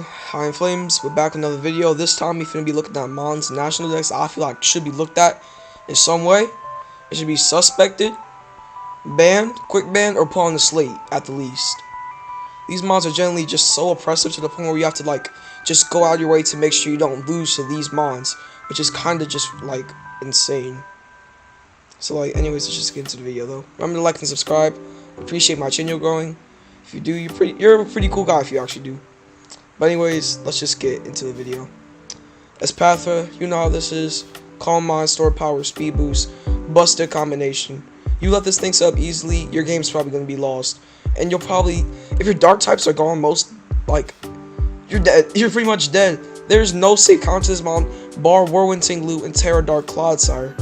Hi in Flames, we're back with another video. This time we finna be looking at Mon's national decks I feel like should be looked at in some way. It should be suspected, banned, quick banned, or put on the slate at the least. These mons are generally just so oppressive to the point where you have to just go out of your way to make sure you don't lose to these mons, which is kinda just insane. So anyways, let's just get into the video though. Remember to like and subscribe. Appreciate my channel growing. If you do, you're a pretty cool guy if you actually do. But anyways, let's just get into the video. Espatha, you know how this is. Calm Mind, Store Power, Speed Boost, Busted combination. You let this thing set up easily, your game's probably going to be lost. And you'll probably, if your dark types are gone, you're dead. You're pretty much dead. There's no safe counter to this mon, bar Whirlwind Tinglu and Terra Dark Clodsire.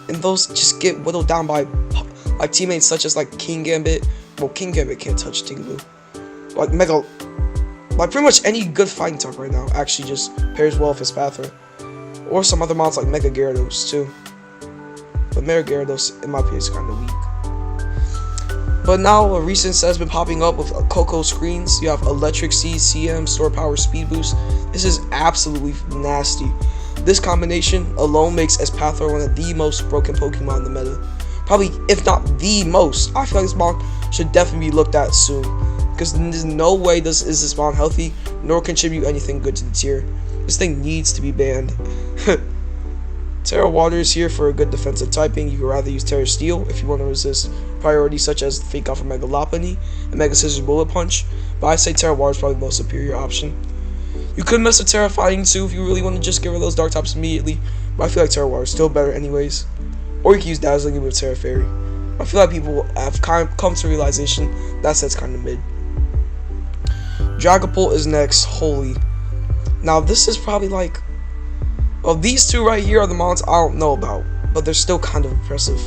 And those just get whittled down by teammates such as King Gambit. Well, King Gambit can't touch Tinglu. Pretty much any good fighting type right now actually just pairs well with Espatha. Or some other mons like Mega Gyarados too. But Mega Gyarados, in my opinion, is kind of weak. But now a recent set has been popping up with Coco screens. You have Electric Seed, CM, Store Power, Speed Boost. This is absolutely nasty. This combination alone makes Espatha one of the most broken Pokemon in the meta. Probably, if not the most. I feel like this mon should definitely be looked at soon. Because there's no way is this mon healthy, nor contribute anything good to the tier. This thing needs to be banned. Terra Water is here for a good defensive typing. You could rather use Terra Steel if you want to resist priorities such as Fake Out for Mega Lopunny and Mega Scissors Bullet Punch. But I say Terra Water is probably the most superior option. You could mess with Terra Fighting too if you really want to just get rid of those dark types immediately. But I feel like Terra Water is still better anyways. Or you can use Dazzling with Terra Fairy. I feel like people have come to realization that set's kind of mid. Dragonpool is next. Holy. Now this is probably well, these two right here are the mons I don't know about, but they're still kind of impressive.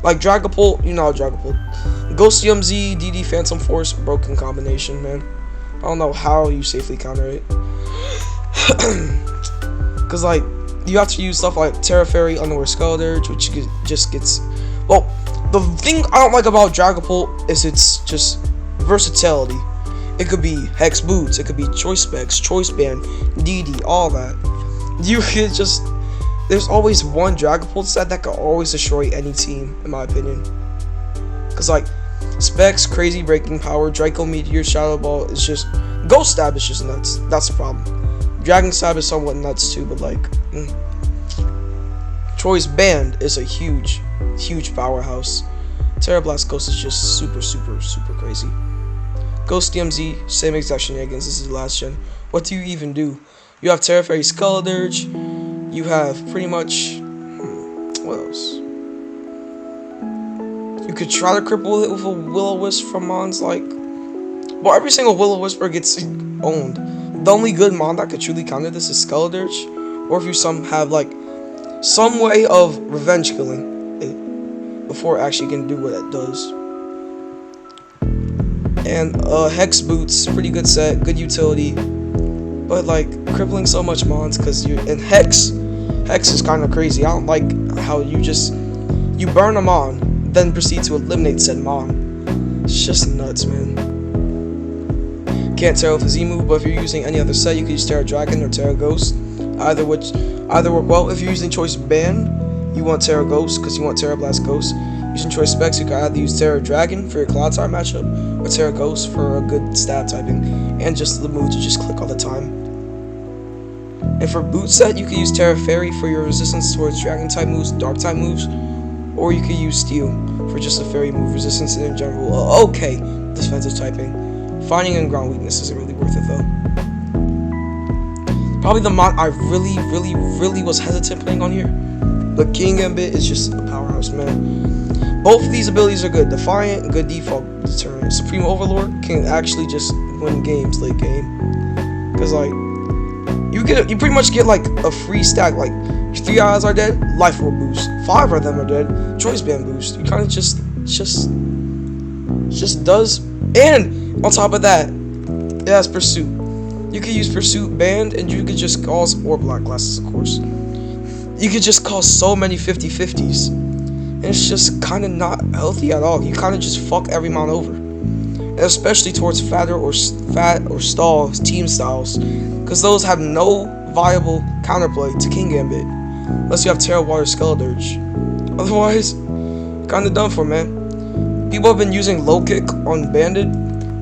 Dragonpool, you know how Dragonpool. Ghost UMZ, DD Phantom Force, broken combination, man. I don't know how you safely counter it. Cause you have to use stuff like Terra Fairy, Underwear Skull Dirge, which just gets. Well, the thing I don't like about Dragonpool is its just versatility. It could be Hex Boots, it could be Choice Specs, Choice Band, DD, all that. You could just. There's always one Dragonpool set that could always destroy any team, in my opinion. Cause Specs, Crazy Breaking Power, Draco Meteor, Shadow Ball is just. Ghost Stab is just nuts. That's the problem. Dragon Stab is somewhat nuts too, but Choice Band is a huge powerhouse. Terra Blast Ghost is just super crazy. Ghost DMZ, same exact shenanigans. This is the last gen. What do you even do? You have Terra Fairy Skull Dirge. You have pretty much. What else? You could try to cripple it with a Will-O-Wisp from mons well, every single Will-O-Wisper gets owned. The only good mon that could truly counter this is Skull Dirge, or if you have some way of revenge killing it before it actually can do what it does. And Hex Boots, pretty good set, good utility, but crippling so much mons because Hex is kind of crazy. I don't like how you burn them on, then proceed to eliminate said mon. It's just nuts, man. Can't Terra with a Z move, but if you're using any other set, you can use Terra Dragon or Terra Ghost. Either work well. If you're using Choice Band, you want Terra Ghost because you want Terra Blast Ghost. Using Choice Specs, you can either use Terra Dragon for your Clodsire matchup or Terra Ghost for a good stab typing and just the move to just click all the time. And for boot set, you can use Terra Fairy for your resistance towards Dragon type moves, Dark type moves, or you can use Steel for just a Fairy move resistance and in general. Okay, defensive typing. Finding and ground weakness isn't really worth it though. Probably the mod I really was hesitant putting on here. But King Gambit is just a powerhouse, man. Both of these abilities are good. Defiant, good default deterrent. Supreme Overlord can actually just win games late game. Cause you pretty much get a free stack. 3 eyes are dead, life roll boost. 5 of them are dead, choice band boost. You kind of just does. And on top of that, it has Pursuit. You could use Pursuit Band, and you could just cause, or Black Glasses, of course. You could just cause so many 50-50s. And it's just kind of not healthy at all. You kind of just fuck every mon over. And especially towards fat or stall team styles, because those have no viable counterplay to King Gambit, unless you have Terra Water Skeledirge. Otherwise, kinda done for, man. People have been using low kick on Bandit,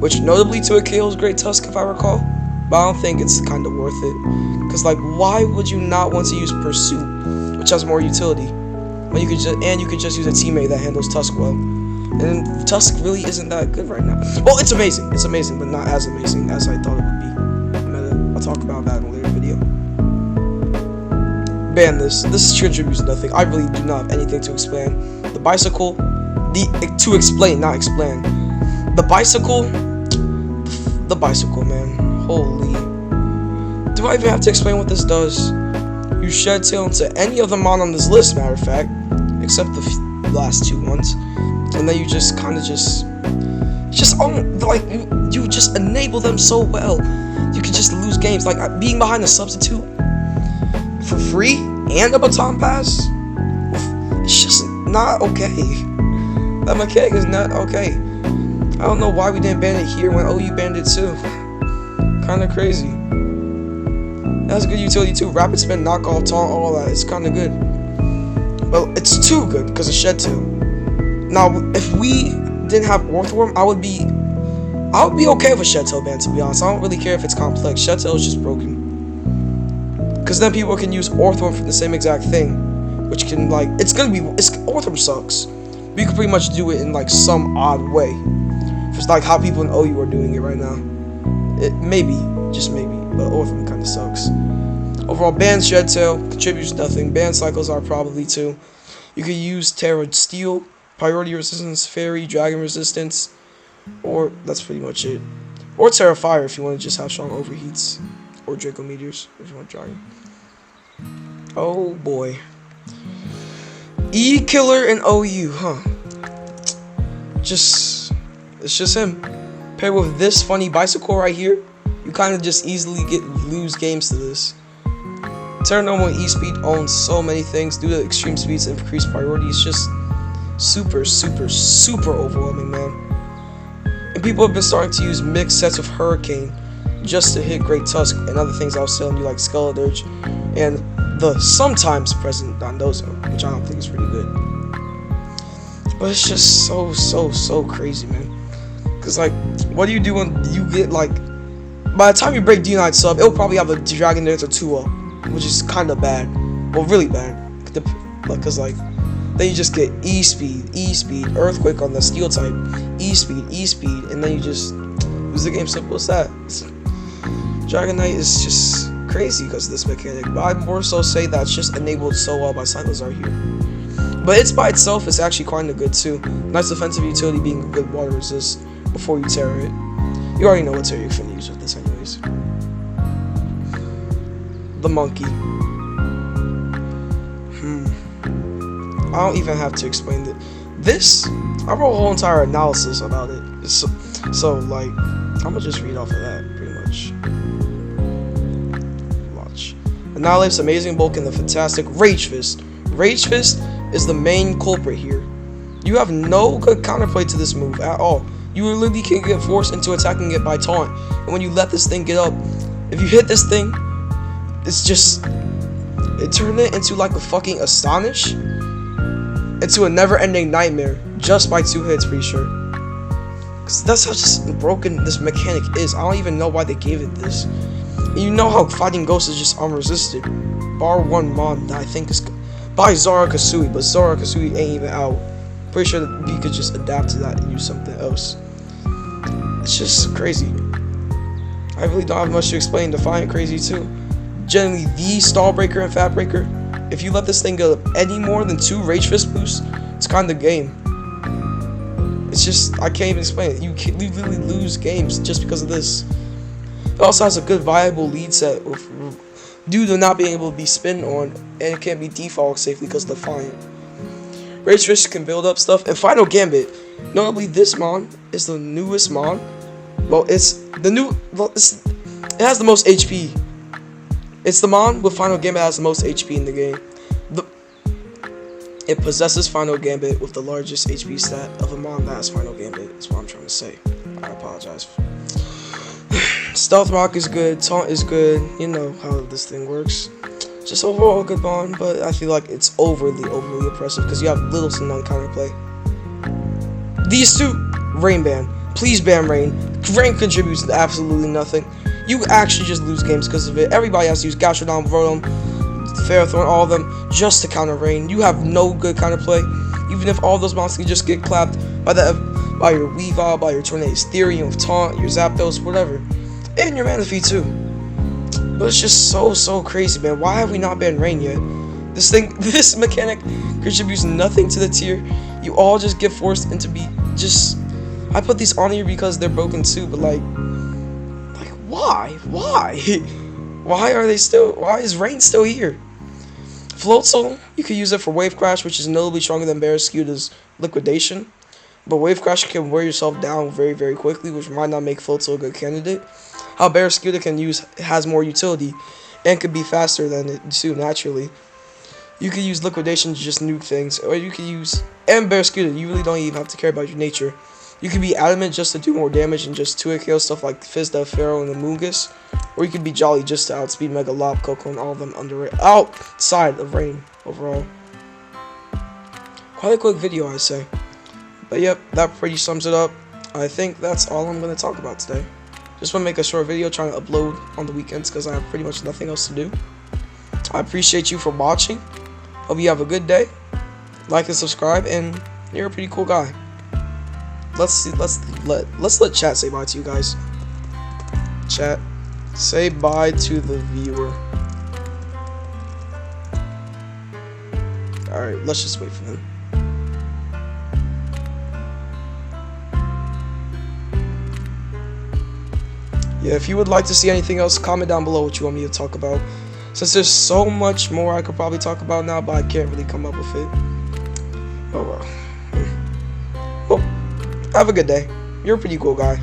which notably to a KO's Great Tusk if I recall, but I don't think it's kinda worth it. Cause like, why would you not want to use Pursuit, which has more utility, when you could just use a teammate that handles Tusk well? And Tusk really isn't that good right now. Well, it's amazing, but not as amazing as I thought it would be. I'll talk about that in a later video. Ban this. This contributes nothing. I really do not have anything to explain. The bicycle, to explain, not explain. The bicycle, man. Holy. Do I even have to explain what this does? You shed tail into any other mon on this list, matter of fact, except the last two ones, and then you just kind of you just enable them so well. You can just lose games, like being behind a substitute for free and a baton pass. It's just not okay. That mechanic is not okay. I don't know why we didn't ban it here when OU banned it too. Kind of crazy. That's good utility too. Rapid spin, knockoff, taunt, all that. It's kind of good. Well, it's too good because of Shed Tail. Now, if we didn't have Orthworm, I would be okay with a Shed Tail ban, to be honest. I don't really care if it's complex. Shed Tail is just broken. Because then people can use Orthworm for the same exact thing, which can Orthworm sucks. But you can pretty much do it in like some odd way. It's like how people in OU are doing it right now. Just maybe, but Orthworm kind of sucks. Overall, ban Shed Tail contributes nothing. Ban cycles are probably too. You could use Terra Steel, Priority Resistance, Fairy, Dragon Resistance, or that's pretty much it. Or Terra Fire if you want to just have strong overheats, or Draco Meteors if you want Dragon. Oh boy. EKiller and OU, huh? It's just him. Paired with this funny bicycle right here, you kind of just easily lose games to this. Terra Normal E-Speed owns so many things due to extreme speeds and increased priority. It's just super overwhelming, man. And people have been starting to use mixed sets of Hurricane just to hit Great Tusk and other things I was telling you, like Skeledirge and the sometimes present Dondozo, which I don't think is pretty good. But it's just so crazy, man. Cause like, what do you do when you get like, by the time you break D9 sub, it'll probably have a Dragon Dance or 2-0, which is kind of bad. Well, really bad. Cause like, then you just get E-Speed, Earthquake on the Steel type, E-Speed, and then you just lose the game. Simple as that. Dragon Knight is just crazy because of this mechanic, but I'd more so say that's just enabled so well by Cyclozar here. But it's by itself is actually kind of good too. Nice defensive utility being a good water resist before you Terra it. You already know what Terra you're finna use with this anyways. The monkey. I don't even have to explain it. This, I wrote a whole entire analysis about it. So like, I'm gonna just read off of that pretty much. Watch. Annihilates Amazing Bulk and the fantastic Rage Fist. Rage Fist is the main culprit here. You have no good counterplay to this move at all. You literally can get forced into attacking it by taunt. And when you let this thing get up, if you hit this thing, it's just, it turned it into like a fucking Astonish, into a never-ending nightmare just by 2 hits, pretty sure. Cause that's how just broken this mechanic is. I don't even know why they gave it this. And you know how Fighting Ghost is just unresisted, bar one mon that I think is by Zara Kasui, but Zara Kasui ain't even out. Pretty sure that we could just adapt to that and use something else. It's just crazy. I really don't have much to explain. Defiant crazy too. Generally the stall breaker and fat breaker. If you let this thing go up any more than 2 Rage Fist boosts, it's kind of game. It's just, I can't even explain it. You literally lose games just because of this. It also has a good viable lead set due to not being able to be spin on, and it can't be default safely because of Defiant. Rage Fist can build up stuff, and Final Gambit. Notably, this mon is the newest mon. Well, it has the most HP. It's the mon with Final Gambit that has the most HP in the game. It possesses Final Gambit with the largest HP stat of a mon that has Final Gambit, is what I'm trying to say. I apologize. Stealth Rock is good. Taunt is good. You know how this thing works. Just overall good bond, but I feel like it's overly oppressive because you have little to none counterplay. These two, Rain ban. Please ban Rain. Rain contributes to absolutely nothing. You actually just lose games because of it. Everybody has to use Gastrodon, Rotom, Ferrothorn, all of them, just to counter Rain. You have no good counterplay. Even if all those monsters can just get clapped by your Weavile, by your Tornadus Theory, with Taunt, your Zapdos, whatever. And your Manaphy too. But it's just so crazy, man. Why have we not banned Rain yet? This mechanic contributes nothing to the tier. You all just get forced into I put these on here because they're broken too, but like why? Why is Rain still here? Floatzel, you could use it for Wave Crash, which is notably stronger than Barraskewda's Liquidation. But Wave Crash can wear yourself down very quickly, which might not make Floatzel a good candidate. How Barraskewda has more utility and could be faster than it too, naturally. You could use Liquidation to just nuke things, or you could use... And Barraskewda, you really don't even have to care about your nature. You could be Adamant just to do more damage and just 2-hit KO stuff like Fizzda, Pharaoh, and Amoonguss. Or you could be Jolly just to outspeed Mega Lob, Coco, and all of them outside of Rain overall. Quite a quick video, I'd say. But yep, that pretty sums it up. I think that's all I'm going to talk about today. Just want to make a short video trying to upload on the weekends because I have pretty much nothing else to do. I appreciate you for watching. Hope you have a good day. Like and subscribe, and you're a pretty cool guy. Let's let chat say bye to you guys. Chat, say bye to the viewer. Alright, let's just wait for them. Yeah, if you would like to see anything else, comment down below what you want me to talk about. Since there's so much more I could probably talk about now, but I can't really come up with it. Oh well. Well, have a good day. You're a pretty cool guy.